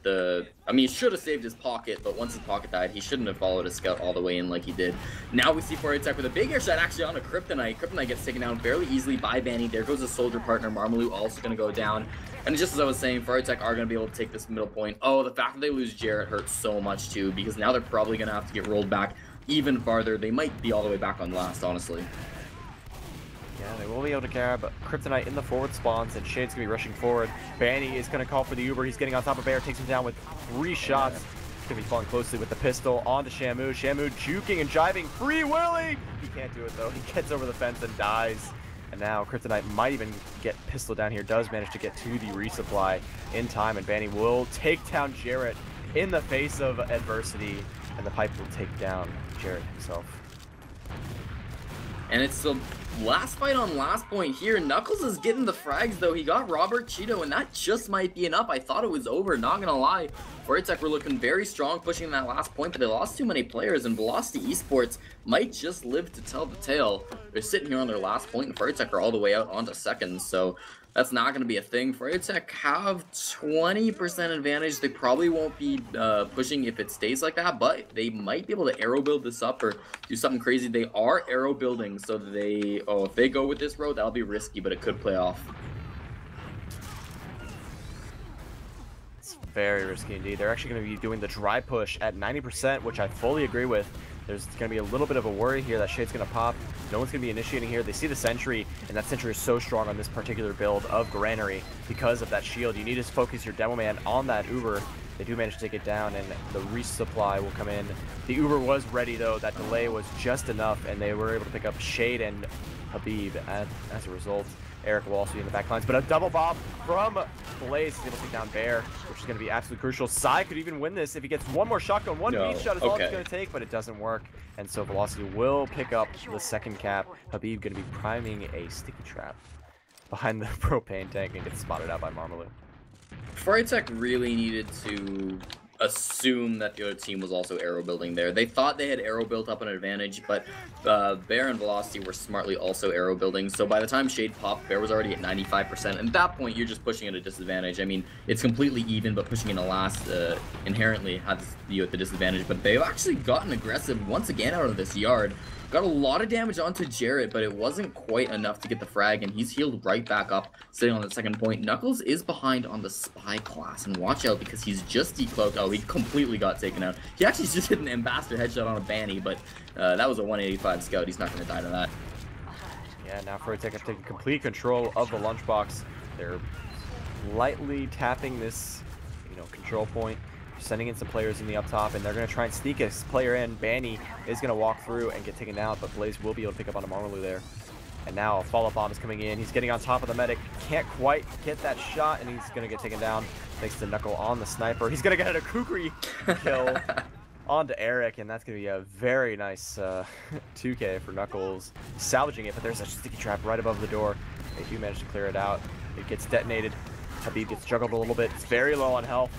he should have saved his pocket, but once his pocket died, he shouldn't have followed his scout all the way in like he did. Now we see froyotech with a big air shot actually on a Kryptonite. Kryptonite gets taken down fairly easily by Banny. There goes his soldier partner, Marmalou, also going to go down. And just as I was saying, froyotech are going to be able to take this middle point. Oh, the fact that they lose Jarrett hurts so much too, because now they're probably going to have to get rolled back even farther. They might be all the way back on last, honestly. Yeah, they will be able to grab Kryptonite in the forward spawns, and Shade's going to be rushing forward. Banny is going to call for the Uber. He's getting on top of Bear, takes him down with 3 shots. He's going to be falling closely with the pistol onto Shamu. Shamu juking and jiving. Free Willy! He can't do it, though. He gets over the fence and dies. And now Kryptonite might even get pistol down here. Does manage to get to the resupply in time, and Banny will take down Jarrett in the face of adversity, and the pipe will take down Jarrett himself. And it's the last fight on last point here. Knuckles is getting the frags, though. He got Robert Cheeto, and that just might be enough. I thought it was over, not gonna lie. froyotech were looking very strong, pushing that last point, but they lost too many players, and Velocity Esports might just live to tell the tale. They're sitting here on their last point, and froyotech are all the way out onto second, so that's not going to be a thing. froyotech have 20% advantage. They probably won't be pushing if it stays like that, but they might be able to arrow build this up or do something crazy. They are arrow building, so if they go with this road, that'll be risky, but it could play off. It's very risky indeed. They're actually going to be doing the dry push at 90%, which I fully agree with. There's going to be a little bit of a worry here that Shade's going to pop. No one's going to be initiating here. They see the sentry, and that sentry is so strong on this particular build of Granary because of that shield. You need to focus your demo man on that Uber. They do manage to take it down, and the resupply will come in. The Uber was ready, though. That delay was just enough, and they were able to pick up Shade and Habib as a result. Eric will also be in the back lines, but a double bomb from Blaze is able to take down Bear, which is going to be absolutely crucial. Psy could even win this if he gets one more shotgun. One beat shot is all it's going to take, but it doesn't work. And so Velocity will pick up the second cap. Habib going to be priming a sticky trap behind the propane tank and gets spotted out by Marmalou. froyotech really needed to assume that the other team was also arrow building there. They thought they had arrow built up an advantage, but Bear and Velocity were smartly also arrow building. So by the time Shade popped, Bear was already at 95%. And at that point, you're just pushing at a disadvantage. I mean, it's completely even, but pushing in a last inherently has you at the disadvantage. But they've actually gotten aggressive once again out of this yard. Got a lot of damage onto Jarrett, but it wasn't quite enough to get the frag, and he's healed right back up, sitting on the second point. Knuckles is behind on the spy class, and watch out because he's just decloaked. Oh, he completely got taken out. He actually just hit an ambassador headshot on a Banny, but that was a 185 scout. He's not going to die to that. Yeah, now froyotech have taken complete control of the lunchbox. They're lightly tapping this, control point, sending in some players in the up top, and they're going to try and sneak a player in. Banny is going to walk through and get taken down, but Blaze will be able to pick up on a Marmalou there. And now a follow-up bomb is coming in. He's getting on top of the medic. Can't quite get that shot, and he's going to get taken down thanks to Knuckle on the sniper. He's going to get a kukri kill onto Eric, and that's going to be a very nice 2K for Knuckles. Salvaging it, but there's a sticky trap right above the door. They do manage to clear it out. It gets detonated. Habib gets juggled a little bit. It's very low on health.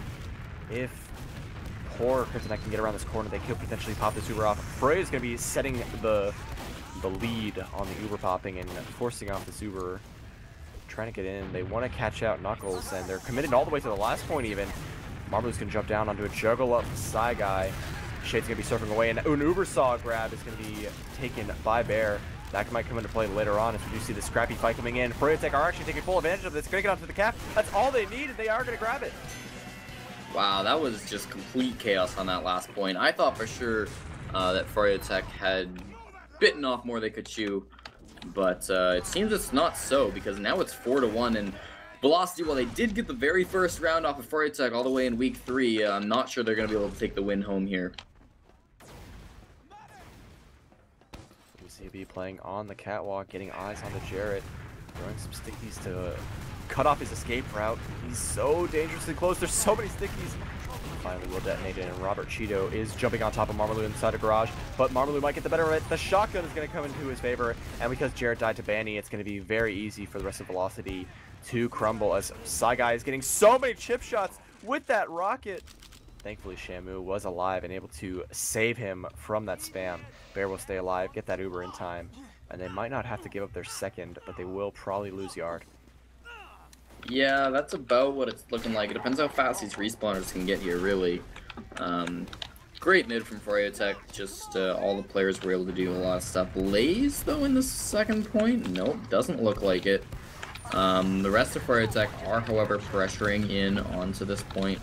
If poor Kryptonite can get around this corner, they could potentially pop this Uber off. Frey is going to be setting the lead on the Uber popping and forcing off this Uber. trying to get in. They want to catch out Knuckles, and they're committed all the way to the last point even. Marmalu's going to jump down onto a juggle up Psy Guy. Shade's going to be surfing away, and an Uber Saw grab is going to be taken by Bear. That might come into play later on as we do see the scrappy fight coming in. froyotech are actually taking full advantage of this. Going to get onto the cap. That's all they need, and they are going to grab it. Wow, that was just complete chaos on that last point. I thought for sure that froyotech had bitten off more they could chew, but it seems it's not so, because now it's 4-1, and Velocity, while they did get the very first round off of froyotech all the way in week 3, I'm not sure they're going to be able to take the win home here. UCB playing on the catwalk, getting eyes on the Jarrett, throwing some stickies to cut off his escape route. He's so dangerously close. There's so many stickies. Finally will detonate it, and Robert Cheeto is jumping on top of Marmalu inside a garage, but Marmalu might get the better of it. The shotgun is going to come into his favor, and because Jarrett died to Banny, it's going to be very easy for the rest of Velocity to crumble, as Psy Guy is getting so many chip shots with that rocket. Thankfully, Shamu was alive and able to save him from that spam. Bear will stay alive, get that Uber in time, and they might not have to give up their second, but they will probably lose yard. Yeah, that's about what it's looking like. It depends how fast these respawners can get here, really. Great mid from froyotech. Just all the players were able to do a lot of stuff. Blaze, though, in the second point? Nope, doesn't look like it. The rest of froyotech are, however, pressuring in onto this point.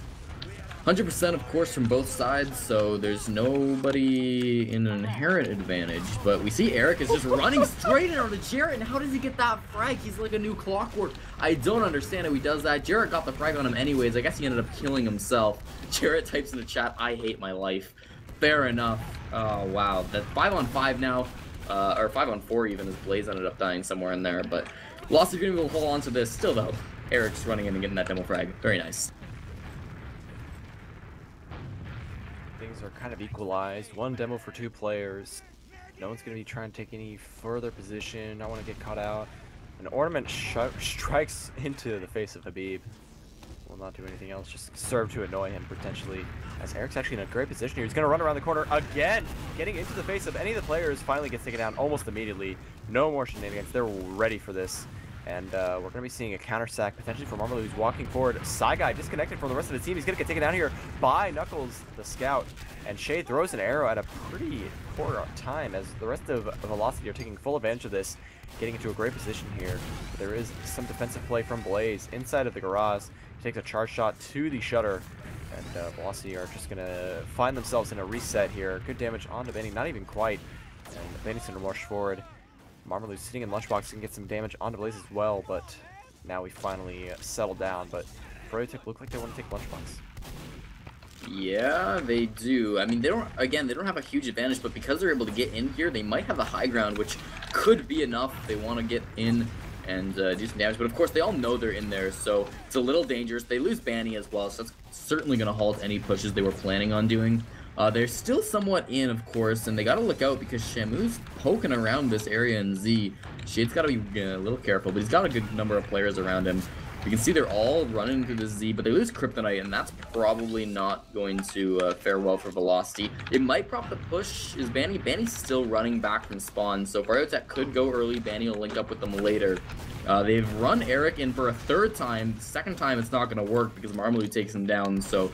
100% of course from both sides, so there's nobody in an inherent advantage, but we see Eric is just running straight in on the Jarrett, and how does he get that frag? He's like a new clockwork. I don't understand how he does that. Jarrett got the frag on him anyways. I guess he ended up killing himself. Jarrett types in the chat, "I hate my life." Fair enough. Oh wow, that's 5-on-5 now, or 5-on-4 even, as Blaze ended up dying somewhere in there, but Lost is going to be able to hold on to this. Still though, Eric's running in and getting that demo frag. Very nice. Things are kind of equalized. One demo for 2 players. No one's going to be trying to take any further position. I want to get caught out. An ornament strikes into the face of Habib. Will not do anything else, just serve to annoy him potentially. As Eric's actually in a great position here. He's going to run around the corner again. Getting into the face of any of the players, finally gets taken down almost immediately. No more shenanigans. They're ready for this. And we're going to be seeing a counter sack potentially from Marmalu, who's walking forward. Psy Guy disconnected from the rest of the team. He's going to get taken down here by Knuckles, the scout. And Shade throws an arrow at a pretty poor time, as the rest of Velocity are taking full advantage of this, getting into a great position here. But there is some defensive play from Blaze inside of the garage. He takes a charge shot to the shutter. And Velocity are just going to find themselves in a reset here. Good damage onto Benny, not even quite. And Benny's going to rush forward. Marmalu's sitting in Lunchbox and get some damage onto Blaze as well, but now we finally settled down. But froyotech look like they want to take Lunchbox. Yeah, they do. I mean, they don't have a huge advantage, but because they're able to get in here, they might have the high ground, which could be enough if they want to get in and do some damage. But of course, they all know they're in there, so it's a little dangerous. They lose Banny as well, so that's certainly going to halt any pushes they were planning on doing. They're still somewhat in, of course, and they got to look out because Shamu's poking around this area in Z. Shade's got to be a little careful, but he's got a good number of players around him. You can see they're all running through the Z, but they lose Kryptonite, and that's probably not going to fare well for Velocity. It might prop the push. Is Banny? Banny's still running back from spawn, so froyotech could go early. Banny will link up with them later. They've run Eric in for a 3rd time. The 2nd time it's not going to work because Marmalu takes him down, so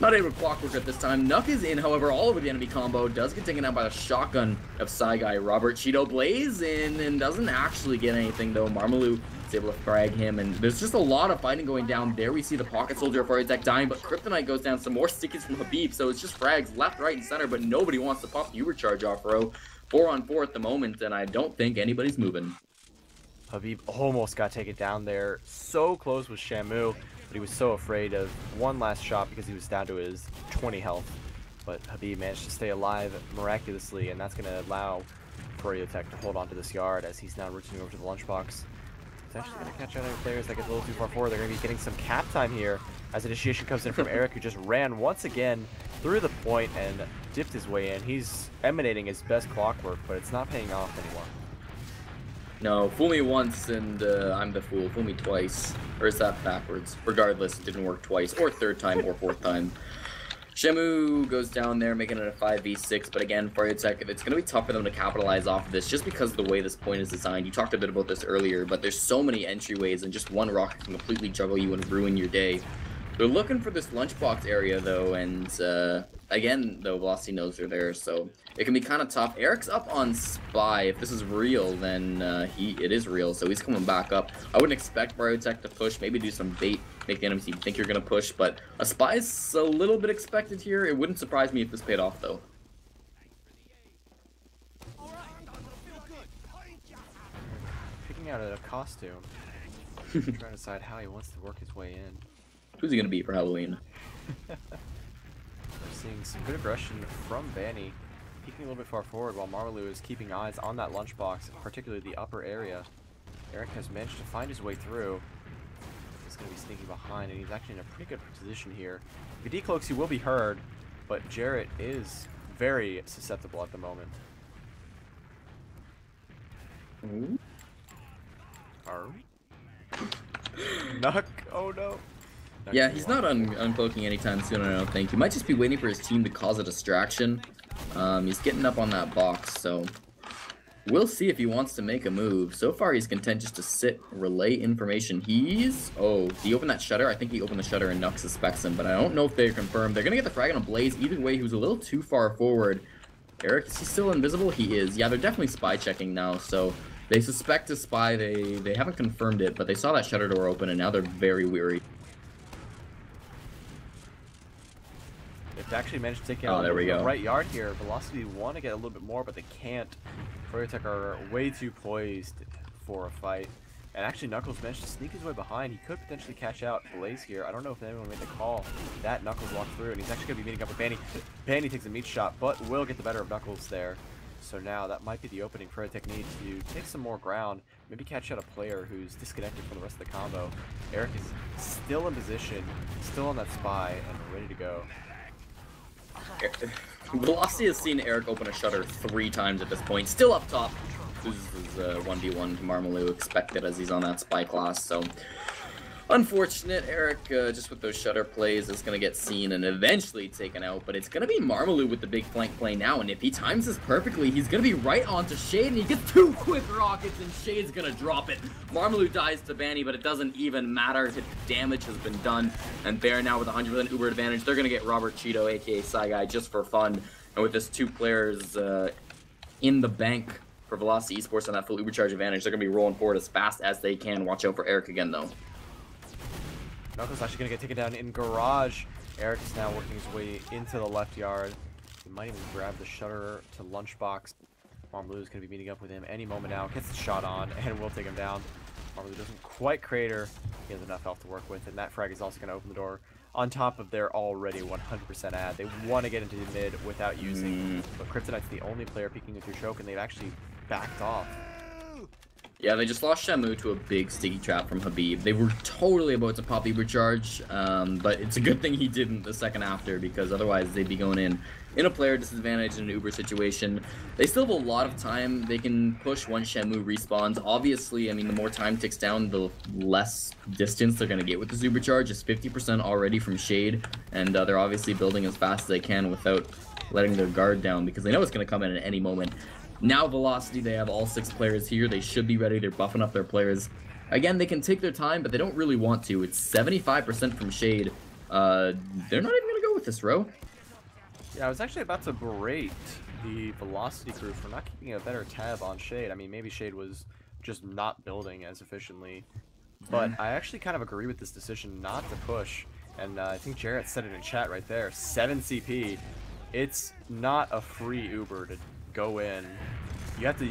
not able to clockwork at this time. Nuck is in, however, all over the enemy combo. Does get taken out by the shotgun of Psy Guy. Robert Cheeto Blaze in and doesn't actually get anything, though. Marmalu is able to frag him, and there's just a lot of fighting going down. There we see the pocket soldier of froyotech dying, but Kryptonite goes down. Some more stickies from Habib, so it's just frags left, right, and center, but nobody wants to pop the overcharge off row. 4-on-4 at the moment, and I don't think anybody's moving. Habib almost got taken down there. So close with Shamu, but he was so afraid of one last shot because he was down to his 20 health. But Habib managed to stay alive miraculously, and that's going to allow froyotech to hold on to this yard as he's now returning over to the lunchbox. He's actually going to catch out any players that get a little too far forward. They're going to be getting some cap time here as initiation comes in from Eric, who just ran once again through the point and dipped his way in. He's emanating his best clockwork, but it's not paying off anymore. No, fool me once and I'm the fool. Fool me twice. Or is that backwards? Regardless, it didn't work twice, or 3rd time, or 4th time. Shamu goes down there, making it a 5v6, but again, froyotech, it's going to be tough for them to capitalize off of this just because of the way this point is designed. You talked a bit about this earlier, but there's so many entryways, and just one rocket can completely juggle you and ruin your day. They're looking for this lunchbox area, though, and again, though, Velocity knows they're there, so it can be kind of tough. Eric's up on Spy. If this is real, then it is real, so he's coming back up. I wouldn't expect froyotech to push, maybe do some bait, make the enemy team think you're going to push, but a Spy is a little bit expected here. It wouldn't surprise me if this paid off, though. Picking out a costume. Trying to decide how he wants to work his way in. Who's he going to be for Halloween? We're seeing some good aggression from Vanny, peeking a little bit far forward while Marmalou is keeping eyes on that lunchbox, particularly the upper area. Eric has managed to find his way through. He's going to be sneaking behind, and he's actually in a pretty good position here. If he decloaks, he will be heard, but Jarrett is very susceptible at the moment. Ooh. Nuck! Oh no! Yeah, he's not uncloaking anytime soon, I don't think. He might just be waiting for his team to cause a distraction. He's getting up on that box, so we'll see if he wants to make a move. So far, he's content just to sit, relay information. Oh, did he open that shutter? I think he opened the shutter and Nux suspects him, but I don't know if they're confirmed. They're going to get the frag on a Blaze. Either way, he was a little too far forward. Eric, is he still invisible? He is. Yeah, they're definitely spy checking now, so they suspect a spy. They haven't confirmed it, but they saw that shutter door open, and now they're very weary. They've actually managed to take out the right yard here. Velocity want to get a little bit more, but they can't. froyotech are way too poised for a fight. And actually, Knuckles managed to sneak his way behind. He could potentially catch out Blaze here. I don't know if anyone made the call. That Knuckles walked through, and he's actually going to be meeting up with Banny. Banny takes a meat shot, but will get the better of Knuckles there. So now that might be the opening. froyotech needs to take some more ground. Maybe catch out a player who's disconnected from the rest of the combo. Eric is still in position, still on that spy, and ready to go. Velocity has seen Eric open a shutter 3 times at this point. Still up top. This is 1v1 to Marmalou, expected as he's on that spy class. So unfortunate. Eric, just with those shutter plays, is going to get seen and eventually taken out. But it's going to be Marmalou with the big flank play now. And if he times this perfectly, he's going to be right onto Shade. And he gets 2 quick rockets, and Shade's going to drop it. Marmalou dies to Banny, but it doesn't even matter. His damage has been done. And Bear now with 100% Uber advantage. They're going to get Robert Cheeto, a.k.a. Psy Guy, just for fun. And with this 2 players in the bank for Velocity eSports on that full Uber charge advantage, they're going to be rolling forward as fast as they can. Watch out for Eric again, though. Knuckles actually going to get taken down in garage. Eric is now working his way into the left yard. He might even grab the shutter to lunchbox. Marmalou is going to be meeting up with him any moment now. Gets the shot on and will take him down. Marmalou doesn't quite crater. He has enough health to work with, and that frag is also going to open the door on top of their already 100% ad. They want to get into the mid without using, but Kryptonite's the only player peeking with your choke, and they've actually backed off. Yeah, they just lost Shamu to a big sticky trap from Habib. They were totally about to pop Uber charge, but it's a good thing he didn't the second after, because otherwise they'd be going in a player disadvantage in an Uber situation. They still have a lot of time. They can push once Shamu respawns. Obviously, I mean, the more time ticks down, the less distance they're going to get with this Uber charge. It's 50% already from Shade, and they're obviously building as fast as they can without letting their guard down, because they know it's going to come in at any moment. Now Velocity, they have all 6 players here. They should be ready. They're buffing up their players. Again, they can take their time, but they don't really want to. It's 75% from Shade. They're not even going to go with this, Ro. Yeah, I was actually about to berate the Velocity crew for not keeping a better tab on Shade. I mean, maybe Shade was just not building as efficiently. But I actually kind of agree with this decision not to push. And I think Jarrett said it in chat right there. 7 CP. It's not a free Uber to go in.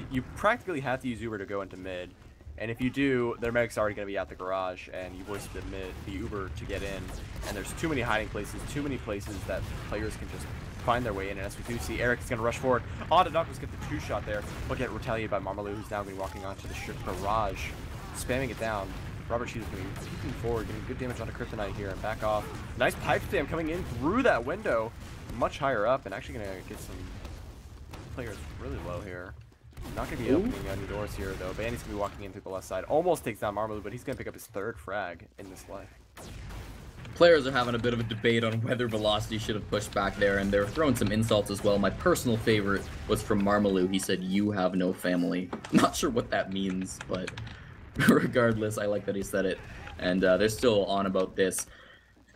You practically have to use Uber to go into mid, and if you do, their medic's already going to be at the garage, and you voice the Uber to get in, and there's too many hiding places, too many places that players can just find their way in. And as we do see, Eric is going to rush forward. On to Knuckles, get the 2-shot there, but get retaliated by Marmalou, who's now going to be walking onto the garage, spamming it down. Robert Cheetah's going to be peeking forward, getting good damage onto Kryptonite here, and back off. Nice pipe spam coming in through that window, much higher up, and actually going to get some players really low here. Not going to be opening any doors here, though. Banny's going to be walking in through the left side. Almost takes down Marmalou, but he's going to pick up his 3rd frag in this life. players are having a bit of a debate on whether Velocity should have pushed back there, and they're throwing some insults as well. My personal favorite was from Marmalou. He said, "You have no family." Not sure what that means, but regardless, I like that he said it. And they're still on about this.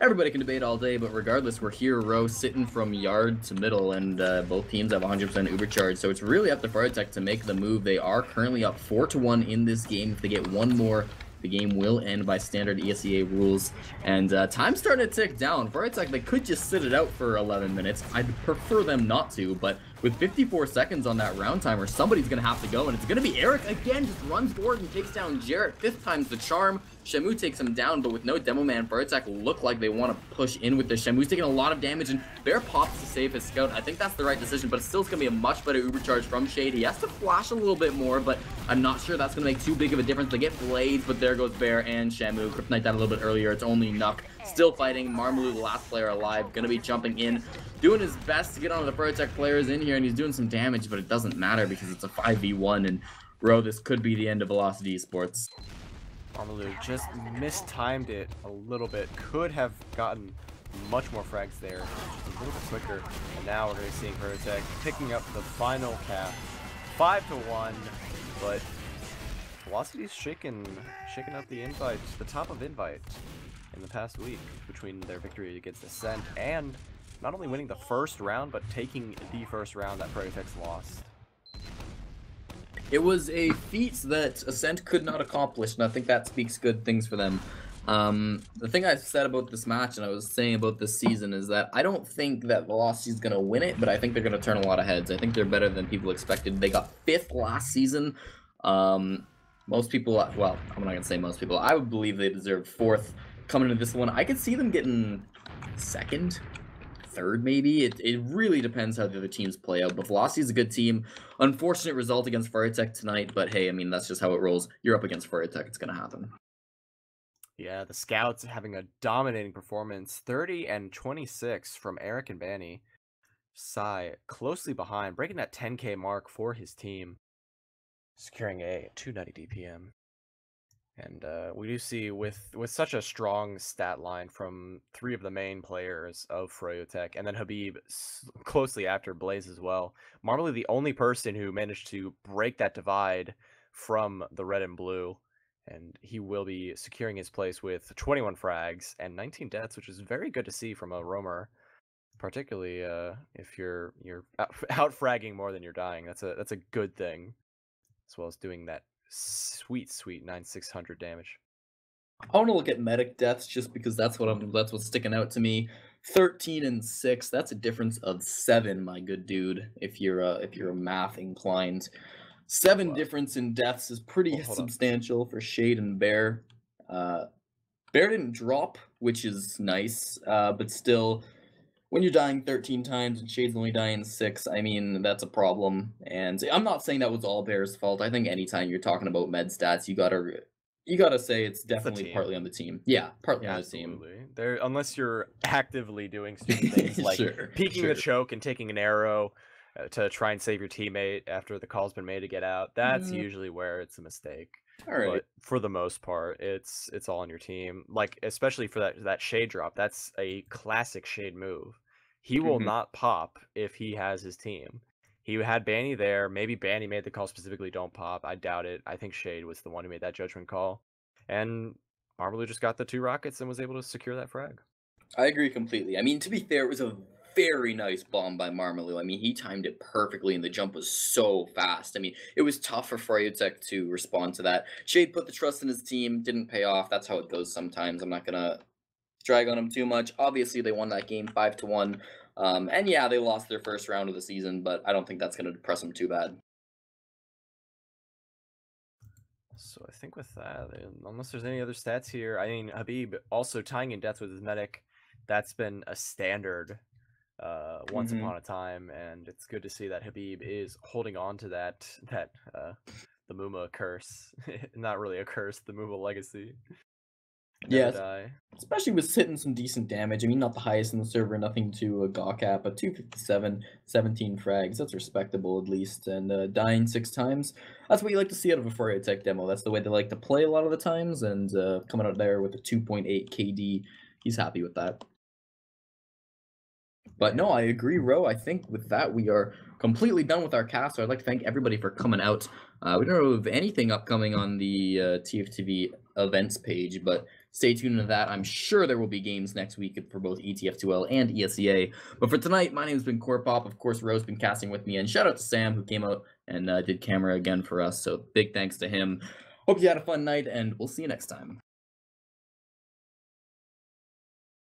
Everybody can debate all day, but regardless, we're here, row, sitting from yard to middle, and both teams have 100% Ubercharge, so it's really up to froyotech to make the move. They are currently up 4-1 in this game. If they get one more, the game will end by standard ESEA rules, and time's starting to tick down. froyotech, they could just sit it out for 11 minutes. I'd prefer them not to, but with 54 seconds on that round timer, somebody's going to have to go, and it's going to be Eric again, just runs forward and takes down Jarrett. 5th time's the charm. Shamu takes him down, but with no demo man, froyotech look like they want to push in with this. Shamu's taking a lot of damage, and Bear pops to save his scout. I think that's the right decision, but still it's going to be a much better Ubercharge from Shade. He has to flash a little bit more, but I'm not sure that's going to make too big of a difference. They get Blades, but there goes Bear and Shamu. Kryptonite died a little bit earlier. It's only Nuck. Still fighting. Marmalou, the last player alive, going to be jumping in, doing his best to get onto the froyotech players in here, and he's doing some damage, but it doesn't matter because it's a 5v1, and bro, this could be the end of Velocity Esports. Marmalou just mistimed it a little bit. Could have gotten much more frags there, just a little bit quicker. And now we're going to be seeing froyotech picking up the final cap, 5-1. But Velocity's shaking up the invite, the top of invite in the past week between their victory against Ascent and not only winning the first round, but taking the first round that froyotech's lost. It was a feat that Ascent could not accomplish, and I think that speaks good things for them. The thing I said about this match, and I was saying about this season, is that I don't think that Velocity's going to win it, but I think they're going to turn a lot of heads. I think they're better than people expected. They got 5th last season. Most people, well, I'm not going to say most people. I would believe they deserve 4th coming into this one. I could see them getting 2nd. 3rd maybe. It really depends how the other teams play out, but Velocity is a good team. Unfortunate result against froyotech tonight, but hey, I mean, that's just how it rolls. You're up against froyotech, it's gonna happen. Yeah, the Scouts having a dominating performance, 30-26 from Eric and Banny. Sai closely behind, breaking that 10K mark for his team, securing a 290 DPM. And we do see with such a strong stat line from 3 of the main players of froyotech, and then Habib closely after Blaze as well. Marmalou, the only person who managed to break that divide from the red and blue, and he will be securing his place with 21 frags and 19 deaths, which is very good to see from a roamer, particularly if you're out fragging more than you're dying. That's a good thing, as well as doing that sweet 9,600 damage. I want to look at medic deaths just because that's what's sticking out to me. 13 and 6. That's a difference of 7, my good dude. If you're math inclined, 7 difference in deaths is pretty substantial for Shade and Bear. Bear didn't drop, which is nice, but still, when you're dying 13 times and Shade's only dying 6, I mean, that's a problem. And I'm not saying that was all Bear's fault. I think anytime you're talking about med stats, you gotta say it's definitely partly on the team. Yeah, partly on the team. There, unless you're actively doing stupid things like peeking the choke and taking an arrow to try and save your teammate after the call's been made to get out. That's usually where it's a mistake. All right. But for the most part, it's all on your team. Like, especially for that Shade drop, that's a classic Shade move. He will not pop if he has his team. He had Banny there. Maybe Banny made the call specifically, don't pop. I doubt it. I think Shade was the one who made that judgment call. And Marmalou just got the 2 rockets and was able to secure that frag. I agree completely. I mean, to be fair, it was a very nice bomb by Marmalou. I mean, he timed it perfectly, and the jump was so fast. I mean, it was tough for froyotech to respond to that. Shade put the trust in his team, didn't pay off. That's how it goes sometimes. I'm not going to drag on him too much. Obviously, they won that game 5-1. And yeah, they lost their first round of the season, but I don't think that's going to depress them too bad. So I think with that, unless there's any other stats here, I mean, Habib also tying in deaths with his medic, that's been a standard once upon a time, and it's good to see that Habib is holding on to that the Muma curse. Not really a curse, the Muma legacy. Yeah, especially with hitting some decent damage. I mean, not the highest in the server, nothing to gawk at, but 257, 17 frags, that's respectable at least. And dying 6 times, that's what you like to see out of a froyotech demo. That's the way they like to play a lot of the times, and coming out there with a 2.8 KD, he's happy with that. But no, I agree, Ro. I think with that, we are completely done with our cast. So I'd like to thank everybody for coming out. We don't know of anything upcoming on the TFTV events page, but stay tuned to that. I'm sure there will be games next week for both ETF2L and ESEA. But for tonight, my name's been Cornpop. Of course, Ro's been casting with me. And shout out to Sam, who came out and did camera again for us. So big thanks to him. Hope you had a fun night, and we'll see you next time.